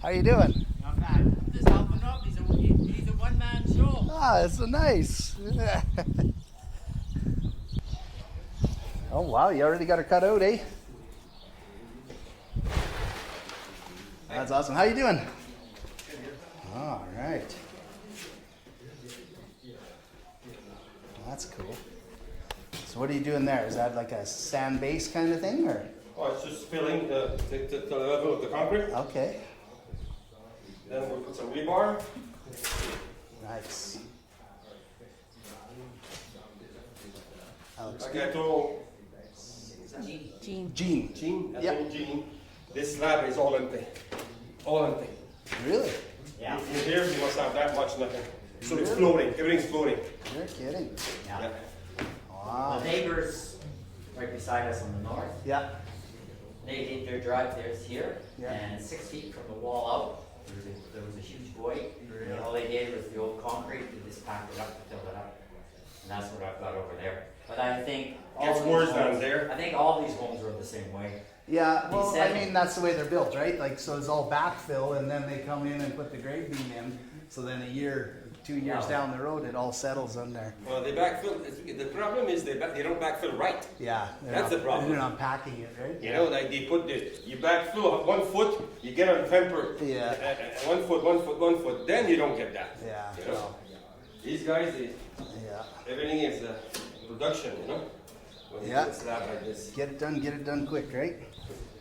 How you doing? Not bad. I'm just helping up. He's a one-man show. Ah, it's so nice. Oh wow, you already got her cut out, eh? That's awesome. How you doing? All right. That's cool. So what are you doing there? Is that like a sand base kind of thing, or? Oh, it's just filling the level of the concrete. Okay. Then we'll put some rebar. Nice. Alex. Like I told Gene. Gene, I Yep. told Gene, this slab is all empty. All empty. Really? Yeah. In here, you must have that much nothing. So it's floating. Everything's floating. You're kidding. Yeah. Wow. The neighbors right beside us on the north, Yeah. they did their drive theirs here, Yeah. and 6 feet from the wall out, there was a huge void. And all they did was the old concrete, they just packed it up and filled it up. And that's what I've got over there. But I think all Gets of these worse down homes- there. I think all these homes are the same way. Yeah, well, I said- mean, that's the way they're built, right? Like, so it's all backfill, and then they come in and put the grade beam in. So then a year, 2 years down the road, it all settles in there. Well, they backfill. The problem is they don't backfill right. Yeah. That's the problem. They're not packing it, right? You know, like they put you backfill 1 foot, you get on temper. Yeah. 1 foot, 1 foot, 1 foot. Then you don't get that. Yeah. You know? These guys, Yeah. everything is production, you know? When you Yeah. put a slab like this. Get it done quick, right?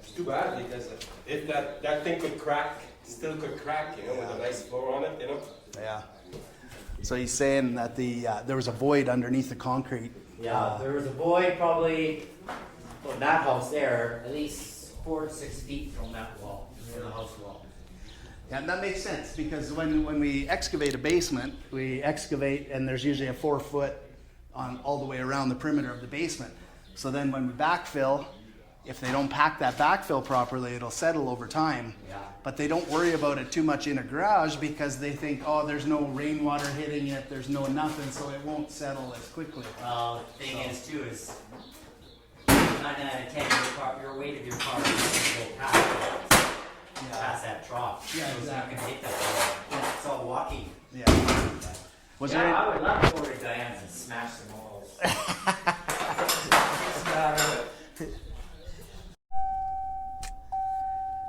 It's too bad because if that thing could crack, still could crack, you know, with a nice floor on it, you know? Yeah. So he's saying that there was a void underneath the concrete. Yeah, there was a void probably, well, that house there, at least 4 to 6 feet from that wall, from the house wall. Yeah, and that makes sense because when we excavate a basement, we excavate and there's usually a 4 foot on all the way around the perimeter of the basement. So then when we backfill, if they don't pack that backfill properly, it'll settle over time. Yeah. But they don't worry about it too much in a garage because they think, oh, there's no rainwater hitting it, there's no nothing, so it won't settle as quickly. Well, the thing is too is 9 out of 10 your weight of your car is going to go past that trough. Yeah, So exactly. you can take that trough. It's all walking. Yeah. Was Yeah, there I would love to go to Diane's and smash some walls.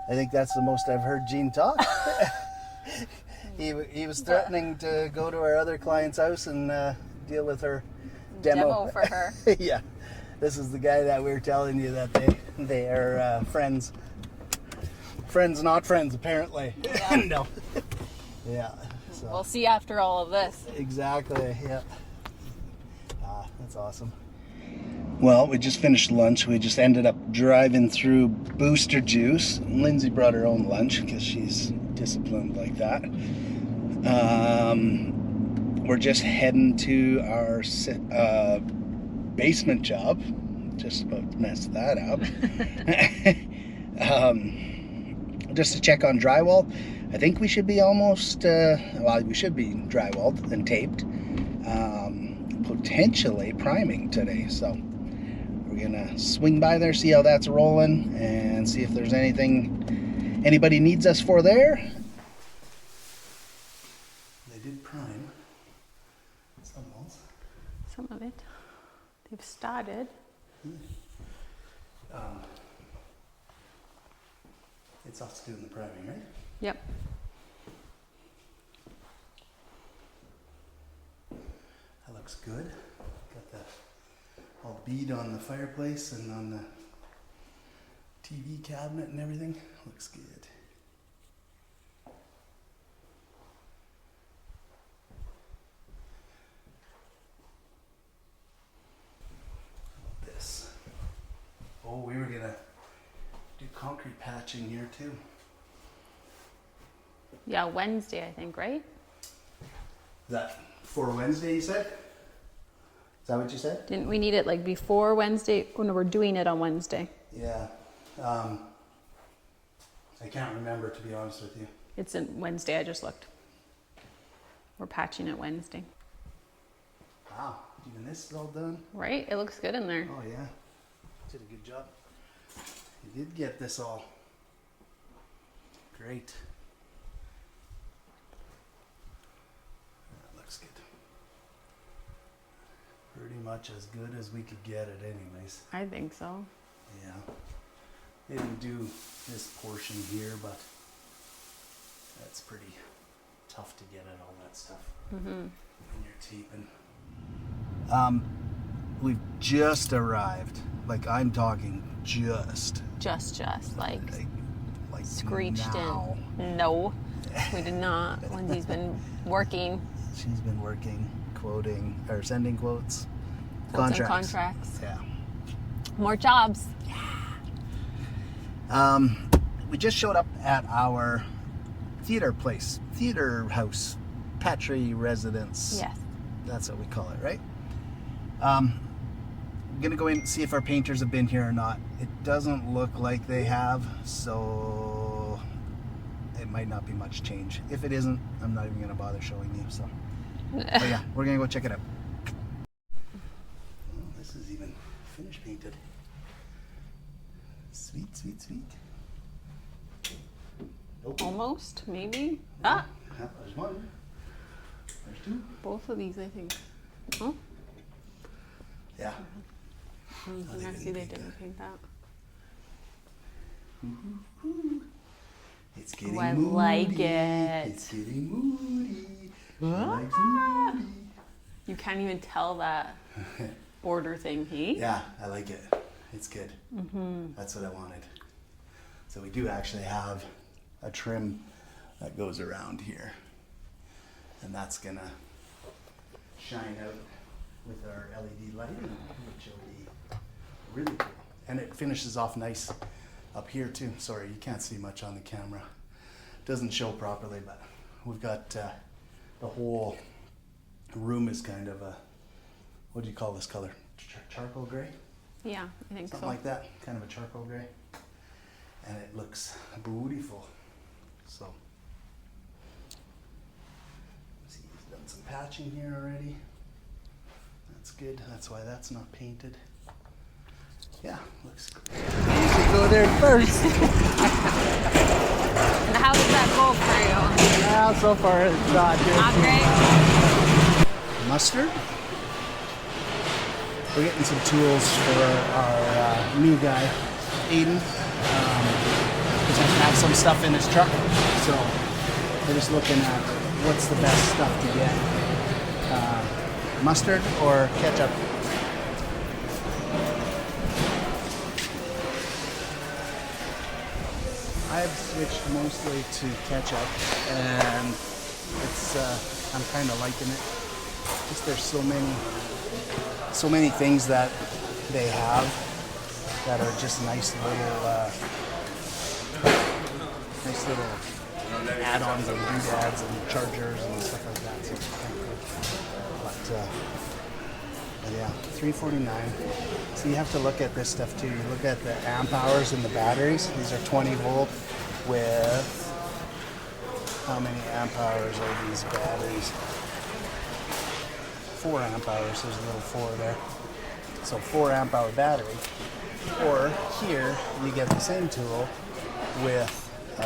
I think that's the most I've heard Gene talk. He was threatening to go to our other client's house and deal with her demo for her. Yeah, this is the guy that we were telling you that they are friends, not friends apparently. Yeah. No. Yeah. So. We'll see after all of this. Exactly. Yeah. That's awesome. Well, we just finished lunch. We just ended up driving through Booster Juice. Lindsay brought her own lunch because she's disciplined like that. We're just heading to our basement job. Just about to mess that up. Just to check on drywall. I think we should be almost, we should be drywalled and taped. Potentially priming today, so we're gonna swing by there, see how that's rolling, and see if there's anything anybody needs us for there. They did prime Some of it. They've started. It's us doing the priming, right? Yep. That looks good. Got the all bead on the fireplace and on the TV cabinet and everything. Looks good. This. Oh, we were gonna do concrete patching here too. Yeah, Wednesday, I think, right? Is that for Wednesday, you said? Is that what you said? Didn't we need it like before Wednesday? Oh, no, we're doing it on Wednesday. Yeah. I can't remember, to be honest with you. It's in Wednesday, I just looked. We're patching it Wednesday. Wow, even this is all done? Right? It looks good in there. Oh yeah, did a good job. You did get this all. Great. pretty much as good as we could get it anyways. I think so. Yeah. They didn't do this portion here, but that's pretty tough to get at all that stuff when you're taping. We've just arrived. Like, I'm talking just. Just like Like screeched now. in. No, we did not. Lindsay's been working. She's been working, quoting, or sending quotes. Quotes and contracts. Yeah. More jobs. We just showed up at our theater house, Petri residence. Yes. That's what we call it, right? I'm gonna go in and see if our painters have been here or not. It doesn't look like they have, so it might not be much change. If it isn't, I'm not even gonna bother showing you. So, but yeah, we're gonna go check it out. Oh, this is even finish painted. Sweet, sweet, sweet. Nope. Almost, maybe. Ah, Yeah, there's one. There's two. both of these, I think. Oh, Yeah. I see they didn't paint that. It's getting I moody. like it. It's getting moody. She Ah. likes moody. You can't even tell that border thing, hey? Yeah, I like it. It's good. That's what I wanted. So we do actually have a trim that goes around here. And that's gonna shine out with our LED lighting, which will be really cool. And it finishes off nice up here too. Sorry, you can't see much on the camera. Doesn't show properly, but we've got the whole room is kind of a, what do you call this color? Charcoal gray? Yeah, I think Something so. like that, kind of a charcoal gray. And it looks beautiful. So, see, he's done some patching here already. That's good. That's why that's not painted. Yeah, looks good. You should go there first. And how does that go for you? Well, so far it's not good. Not great? Mustard. We're getting some tools for our new guy, Aiden. He's going to have some stuff in his truck. So we're just looking at what's the best stuff to get. Mustard or ketchup? I've switched mostly to ketchup, and it's I'm kind of liking it. Just there's so many things that they have that are just nice little add-ons and doodads and chargers and stuff like that. So it's kind of cool. But yeah, $3.49. So you have to look at this stuff too. You look at the amp hours in the batteries. These are 20 volt with how many amp hours are these batteries? 4 amp hours. There's a little 4 there. So 4 amp hour battery. Or here you get the same tool with a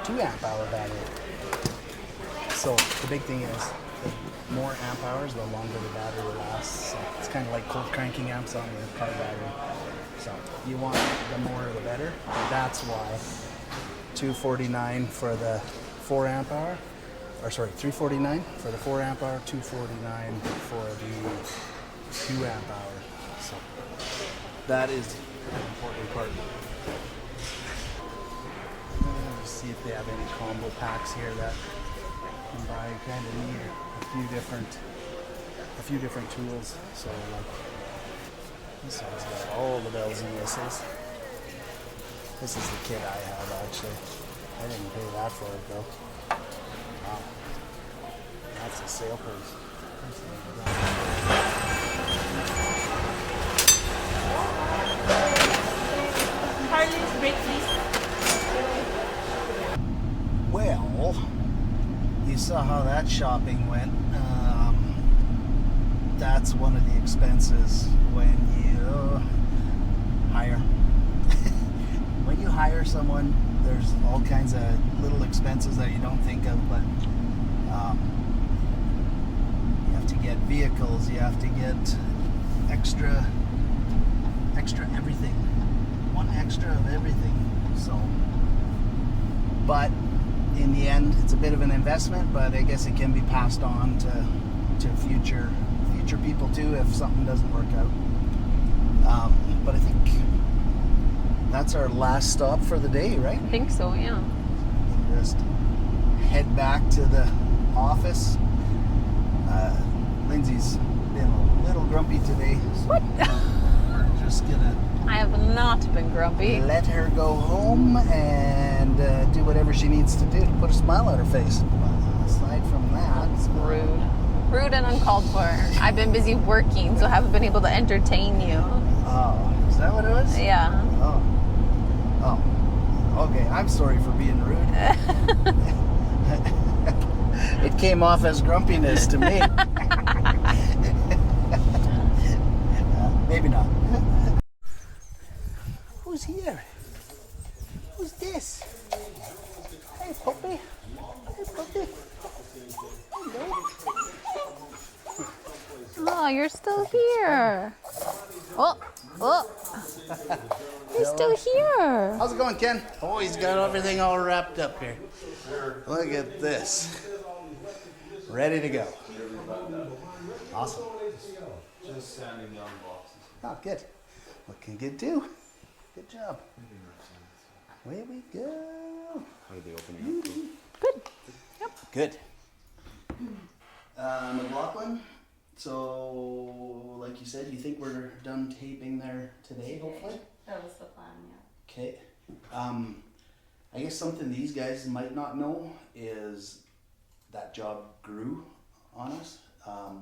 2 amp hour battery. So the big thing is the more amp hours, the longer the battery lasts. So it's kind of like cold cranking amps on the car battery. So you want the more the better. That's why $249 for the 4 amp hour, or sorry, $349 for the 4 amp hour, $249 for the 2 amp hour. So that is an important part. Let's see if they have any combo packs here that you can buy. You kind of need a few different tools. So like this one's got all the bells and whistles. This is the kit I have actually. I didn't pay that for it though. Wow. That's a sale price. Harley's break, please. Well, you saw how that shopping went. That's one of the expenses when you hire. When you hire someone there's all kinds of little expenses that you don't think of, but you have to get vehicles, you have to get extra everything, one extra of everything. So, but in the end, it's a bit of an investment, but I guess it can be passed on to future people too if something doesn't work out. But I think that's our last stop for the day, right? I think so, yeah. Just head back to the office. Lindsay's been a little grumpy today. So What? we're just gonna I have not been grumpy. let her go home and do whatever she needs to do to put a smile on her face. But aside from that, That's rude. Rude and uncalled for. I've been busy working, so haven't been able to entertain you. oh, is that what it was? Yeah. Oh, okay. I'm sorry for being rude. It came off as grumpiness to me. Maybe not. Who's here? Who's this? Hey, puppy. Hey, puppy. Hello. Oh, you're still here. Oh. You're still here. How's it going, Ken? Oh, he's got everything all wrapped up here. Look at this. Ready to go. Awesome. Just sanding down boxes. Oh, good. Looking good too. Good job. Away we go. How did they open it up? Good. Yep. Good. McLaughlin, so like you said, you think we're done taping there today, hopefully? That was the plan, yeah. Okay. I guess something these guys might not know is that job grew on us.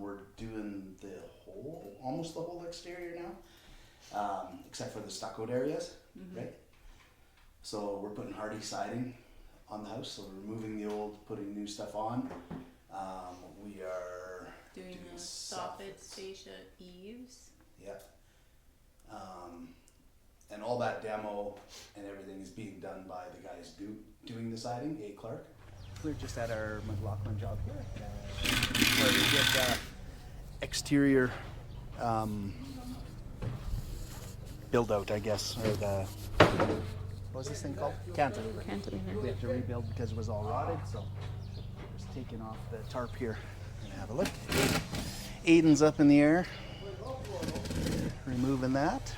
We're doing almost the whole exterior now, except for the stuccoed areas, right? So we're putting hardy siding on the house, so we're removing the old, putting new stuff on. We are Doing the soffit fascia eaves. Yeah. And all that demo and everything is being done by the guys doing the siding, A. Clark. We're just at our McLaughlin job here, where we get exterior build out, I guess, or the, what was this thing called? Cantilever. Cantilever. We have to rebuild because it was all rotted, so just taking off the tarp here and have a look. Aiden's up in the air, removing that.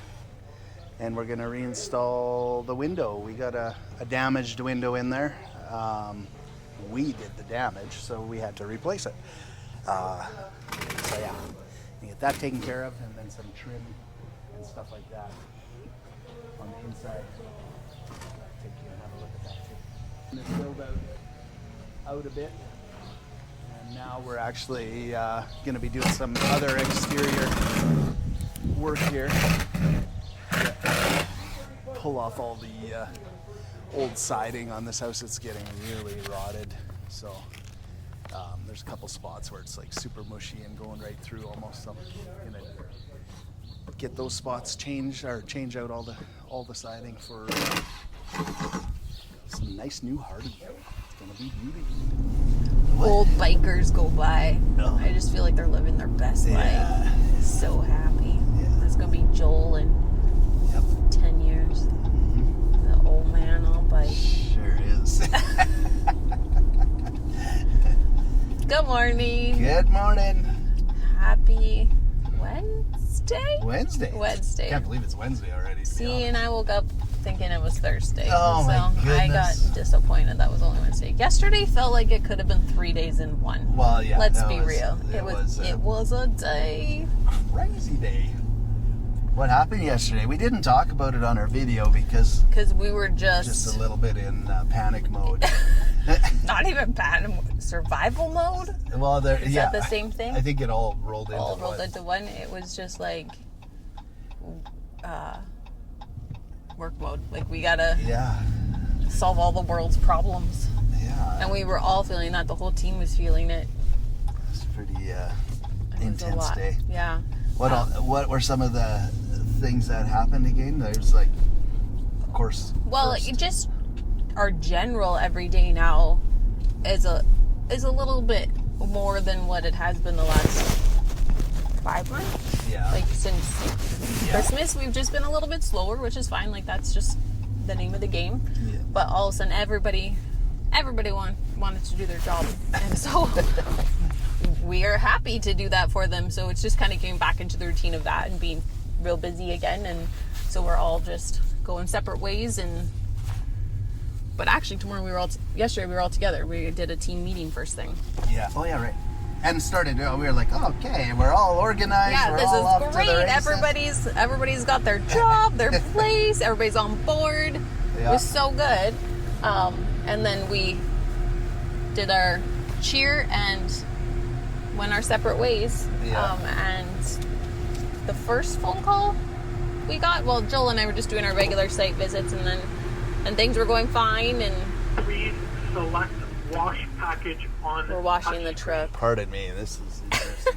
And we're gonna reinstall the window. We got a damaged window in there. We did the damage, so we had to replace it. So yeah, you get that taken care of, and then some trim and stuff like that on the inside. Take you and have a look at that too. And it's build out a bit, and now we're actually going to be doing some other exterior work here. Pull off all the old siding on this house. It's getting really rotted, so there's a couple spots where it's like super mushy and going right through almost. So I'm gonna get those spots changed, or change out all the siding for some nice new hardy. It's gonna be beautiful. Old bikers go by. Oh. I just feel like they're living their best Yeah. life. So happy. Yeah. It's gonna be Joel in Yep. 10 years. The old man on bike. Sure is. Good morning. Good morning. Happy Wednesday? Wednesday. Can't believe it's Wednesday already. to be See, honest. and I woke up thinking it was Thursday. Oh, my so I got goodness. disappointed that was only Wednesday. Yesterday felt like it could have been 3 days in one. Well, yeah. Let's that be was- real. It was a day. Crazy day. What happened yesterday? We didn't talk about it on our video because Because we were just a little bit in panic mode. not even bad survival mode. Well, there, Is yeah. that the same thing? I think it all rolled into All rolled one. into one. It was just like work mode. Like we gotta Yeah, solve all the world's problems. yeah. And we were all feeling that. The whole team was feeling it. It's pretty It was a intense lot. day. Yeah. What were some of the things that happened again? There's like, of course. Well, first. it just our general every day now is a little bit more than what it has been the last 5 months. Yeah. Like since Christmas, we've just been a little bit slower, which is fine. Like that's just the name of the game. Yeah. But all of a sudden, everybody wanted to do their job, and so we are happy to do that for them. So it's just kind of getting back into the routine of that and being real busy again. And so we're all just going separate ways. But actually, yesterday we were all together. We did a team meeting first thing. Yeah. Oh yeah, right. And started. We were like, oh, okay, we're all organized. Yeah, we're this all off is to the great. races. Everybody's got their job, their place. Everybody's on board. Yeah. It was so good. And then we did our cheer and went our separate ways. Yeah. And the first phone call we got, well, Joel and I were just doing our regular site visits, and things were going fine, and Please select wash package on. we're washing the truck. Pardon me, this is interesting.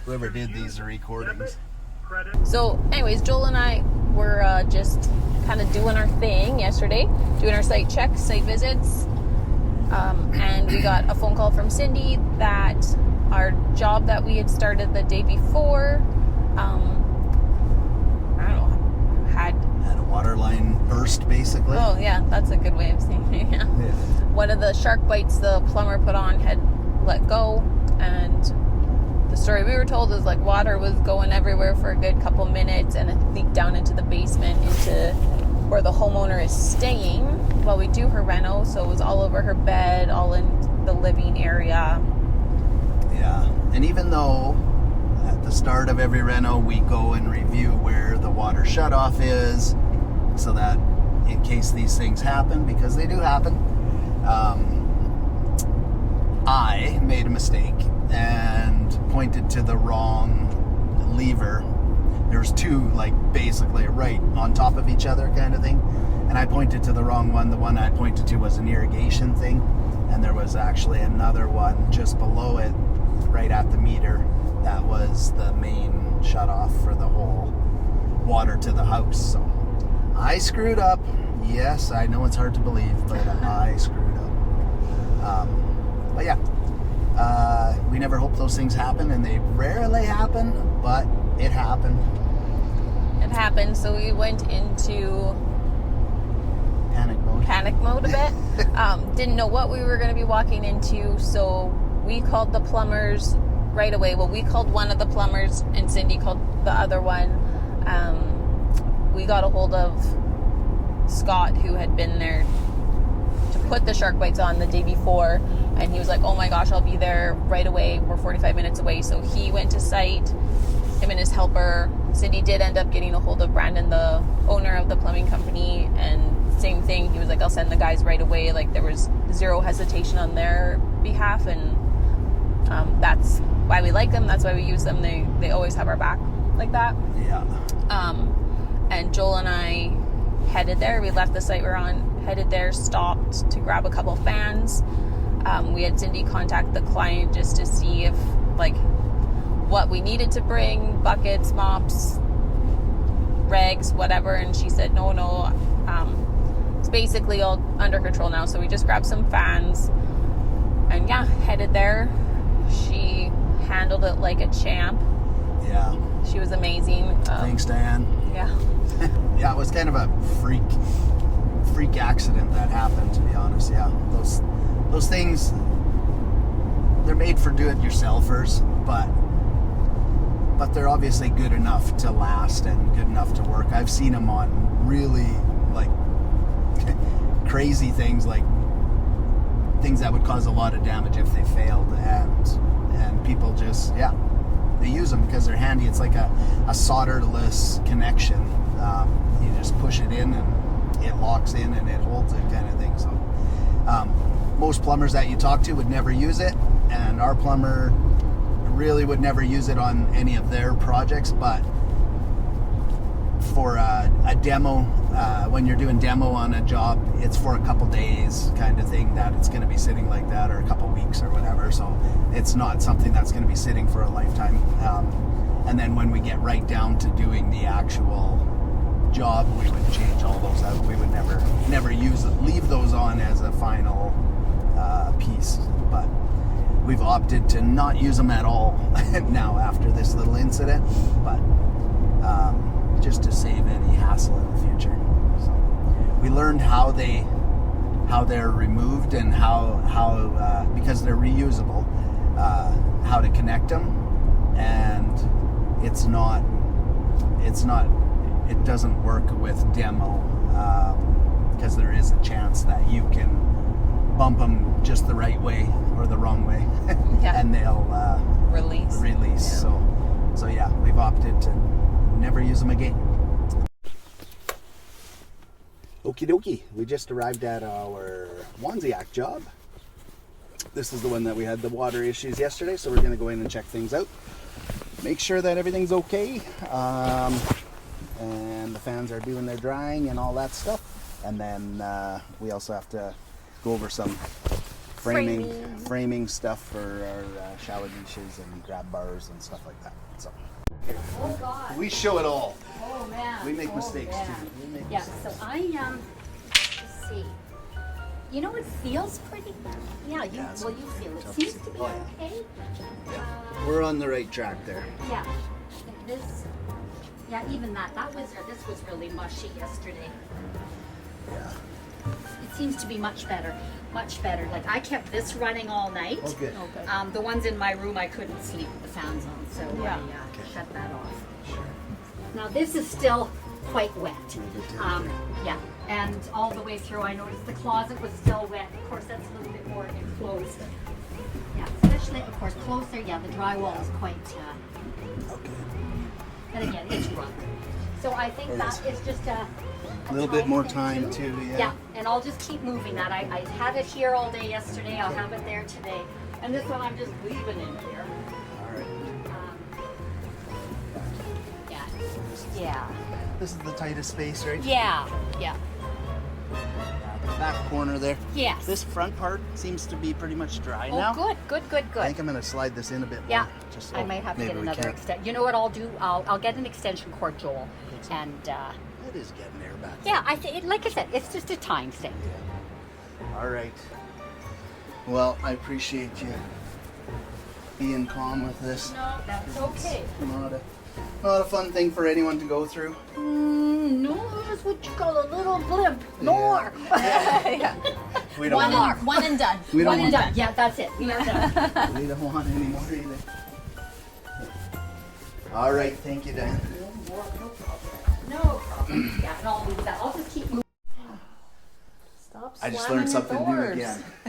Whoever did these recordings. Credit. So, anyways, Joel and I were just kind of doing our thing yesterday, doing our site checks, site visits, and we got a phone call from Cindy that our job that we had started the day before, I don't know, had Had a water line burst, basically. oh yeah, that's a good way of saying it. Yeah. Yeah. One of the shark bites the plumber put on had let go, and the story we were told is like water was going everywhere for a good couple minutes, and it leaked down into the basement into where the homeowner is staying while we do her reno. So it was all over her bed, all in the living area. Yeah. And even though at the start of every reno we go and review where the water shutoff is, so that in case these things happen, because they do happen, I made a mistake and pointed to the wrong lever. There's two, like, basically right on top of each other kind of thing, and I pointed to the wrong one. The one I pointed to was an irrigation thing, and there was actually another one just below it, right at the meter, that was the main shutoff for the whole water to the house. So I screwed up. Yes, I know it's hard to believe, but I screwed up. But yeah, we never hope those things happen, and they rarely happen, but it happened. It happened, so we went into Panic mode. a bit. Didn't know what we were going to be walking into, so we called the plumbers right away. Well, we called one of the plumbers, and Cindy called the other one. We got a hold of Scott, who had been there to put the shark bites on the day before, and he was like, oh my gosh, I'll be there right away. We're 45 minutes away. So he went to site, him and his helper. Cindy did end up getting a hold of Brandon, the owner of the plumbing company, and same thing. He was like, I'll send the guys right away. Like, there was zero hesitation on their behalf, and that's why we like them. That's why we use them. They always have our back like that. Yeah. And Joel and I headed there. We left the site we're on, headed there, stopped to grab a couple fans. We had Cindy contact the client just to see if, like, what we needed to bring, buckets, mops, rags, whatever, and she said no, it's basically all under control now. So we just grabbed some fans and yeah, headed there. She handled it like a champ. Yeah. She was amazing. Thanks, Diane. Yeah. Yeah, it was kind of a freak accident that happened, to be honest. Yeah, those things, they're made for do-it-yourselfers, but they're obviously good enough to last and good enough to work. I've seen them on really, like, crazy things, like things that would cause a lot of damage if they failed, and people just, yeah, they use them because they're handy. It's like a solderless connection. You just push it in and it locks in and it holds it, kind of thing. So most plumbers that you talk to would never use it, and our plumber really would never use it on any of their projects. But for a demo, when you're doing demo on a job, it's for a couple days kind of thing that it's going to be sitting like that, or a couple weeks or whatever. So it's not something that's going to be sitting for a lifetime. And then when we get right down to doing the actual job, we would change all those out. We would never leave those on as a final piece. But we've opted to not use them at all now after this little incident. But just to save any hassle in the future. So we learned how they're removed and how because they're reusable, how to connect them, and it doesn't work with demo because there is a chance that you can bump them just the right way or the wrong way, and they'll Release. Yeah. So yeah, we've opted to never use them again. Okie dokie, we just arrived at our Wanziak job. This is the one that we had the water issues yesterday, so we're going to go in and check things out. Make sure that everything's okay. And the fans are doing their drying and all that stuff. And then we also have to go over some framing stuff for our shower niches and grab bars and stuff like that. So Oh God. we show it all. Oh man. We make Oh, mistakes yeah. too. We make Yeah. mistakes. So let's see. You know, it feels pretty. Yeah. You Yeah, it's well, you feel it tough seems to to be see. okay. We're on the right track there. Yeah. This. Yeah. Even this was really mushy yesterday. Yeah. It seems to be much better. Much better. Like I kept this running all night. Oh, good. The ones in my room I couldn't sleep with the fans on, so Yeah. I shut that off. Now this is still quite wet. Yeah, and all the way through I noticed the closet was still wet. Of course that's a little bit more enclosed. Yeah, especially of course closer. Yeah, the drywall is quite. But again, it's rough. So I think that is just a little bit more thing, time too, yeah. Yeah, and I'll just keep moving that. I had it here all day yesterday. I'll have it there today. And this one I'm just leaving in here. All right. Yeah. Yeah. This is the tightest space, right? Yeah. Yeah. The back corner there. Yes. This front part seems to be pretty much dry Oh, now. good. I think I'm gonna slide this in a bit more. Yeah. Just, I might have to maybe get we another can't. extension. You know what I'll do? I'll get an extension cord, Joel. And It is getting there back. yeah, I think like I said, it's just a time thing. All right. Well, I appreciate you being calm with this. No, that's okay. Not a fun thing for anyone to go through. No, that's what you call a little blimp. More. We don't One want. and, one and done. We don't One and want. done. Yeah, that's it. We are done. We don't want any more either. All right. Thank you, Dan. No problem. Yeah, and I'll move that. I'll just keep moving. Stop I just slamming learned your something new doors.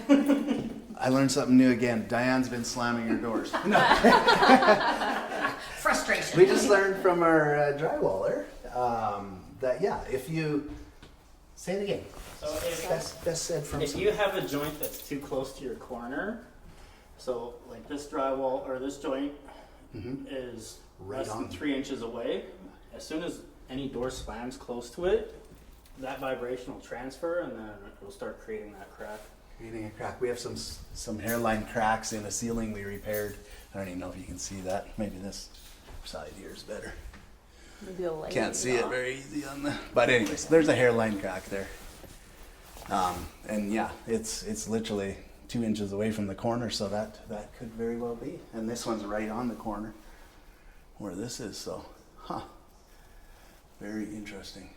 again. I learned something new again. Diane's been slamming her doors. Frustration. We just learned from our drywaller that if you say it again. So if, Best said from. if you have a joint that's too close to your corner, so like this drywall or this joint is Right less on. than 3 inches away, as soon as any door slams close to it, that vibration will transfer and then it'll start creating that crack. Creating a crack. We have some hairline cracks in a ceiling we repaired. I don't even know if you can see that. Maybe this side here is better. Maybe a light Can't see it off. very easy on the. But anyways, there's a hairline crack there. And yeah, it's literally 2 inches away from the corner, so that could very well be. And this one's right on the corner where this is. So, very interesting.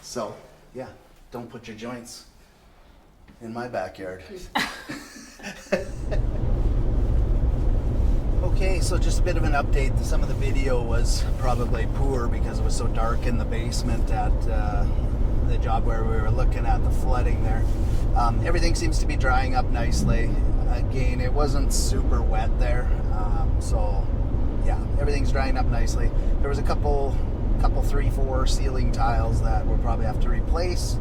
So, yeah, don't put your joints in my backyard. Okay, so just a bit of an update. Some of the video was probably poor because it was so dark in the basement at the job where we were looking at the flooding there. Everything seems to be drying up nicely. Again, it wasn't super wet there, so yeah, everything's drying up nicely. There was a couple 3-4 ceiling tiles that we'll probably have to replace.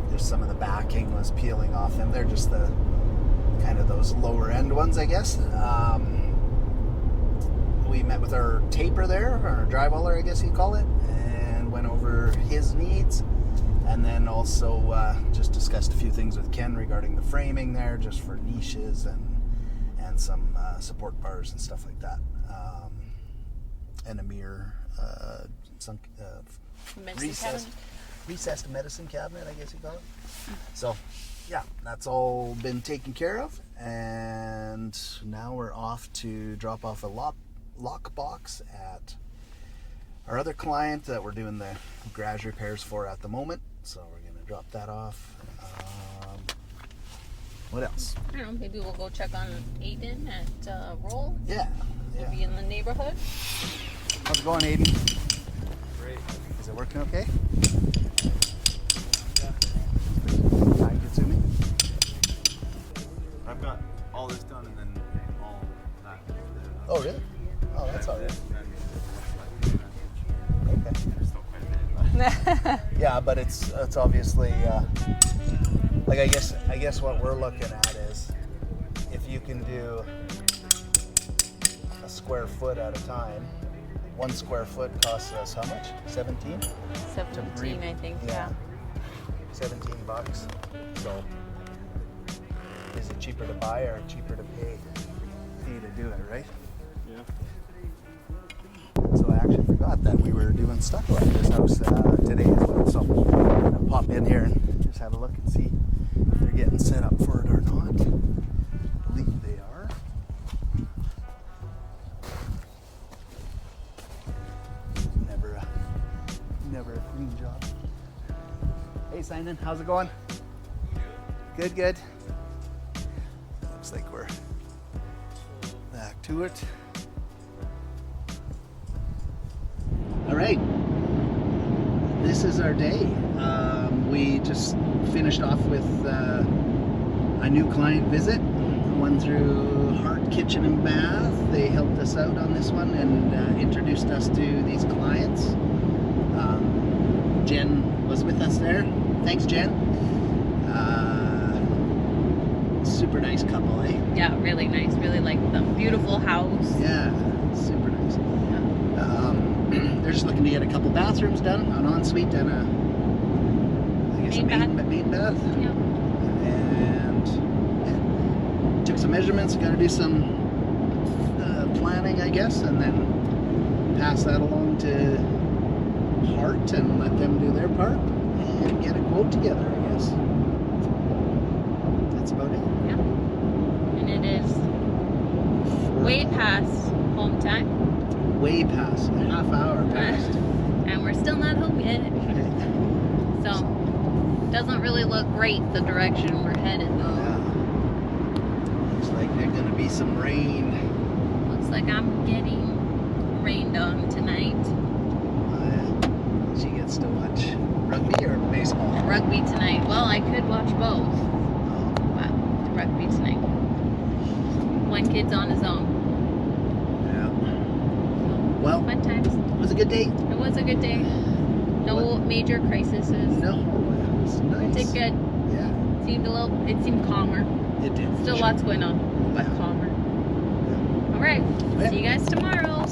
There's some of the backing was peeling off them. They're just the kind of those lower end ones, I guess. We met with our taper there, or our drywaller, I guess you call it, and went over his needs. And then also just discussed a few things with Ken regarding the framing there, just for niches and some support bars and stuff like that. and a mirror, Medicine recessed medicine cabinet, I guess you call it. So, yeah, that's all been taken care of, and now we're off to drop off a lock box at our other client that we're doing the garage repairs for at the moment. So we're gonna drop that off. What else? I don't know, maybe we'll go check on Aiden at Roll. Yeah. We'll be in the neighborhood. How's it going, Aiden? Great. Is it working okay? Yeah. Time consuming? I've got all this done and then all that. Oh, really? Oh, that's all right. Okay. There's still quite a bit. Yeah, but it's obviously like I guess what we're looking at is if you can do a square foot at a time. 1 square foot costs us how much? 17? 17, I think, yeah. $17. So is it cheaper to buy or cheaper to pay fee to do it, right? Yeah. So I actually forgot that we were doing stucco at this house today as well. So I'm gonna pop in here and just have a look and see if they're getting set up for it or not. I believe they are. Never a clean job. Hey Simon, how's it going? Good, good. Looks like we're back to it. All right, this is our day. We just finished off with a new client visit, one through Heart Kitchen and Bath. They helped us out on this one and introduced us to these clients. Jen was with us there. Thanks, Jen. Super nice couple, eh? Yeah, really nice. Really like them. Beautiful house. Yeah, super nice. They're just looking to get a couple bathrooms done, an ensuite and a main bath. Yeah. And yeah, took some measurements. Got to do some planning, I guess, and then pass that along to Heart and let them do their part and get a quote together, I guess. That's about it. Yeah. And it is way past home time. Way past, a half hour past. And we're still not home yet. So, doesn't really look great the direction we're headed though. Yeah. Looks like there's gonna be some rain. Looks like I'm getting rained on tonight. She gets to watch rugby or baseball? Rugby tonight. Well, I could watch both, but rugby tonight. One kid's on his own. Yeah. Well, Fun times. it was a good day. It was a good day. No major crises. No, it was nice. It did good. Yeah. It seemed calmer. It did. Still sure. lots going on, but calmer. All right. Yeah. See you guys tomorrow.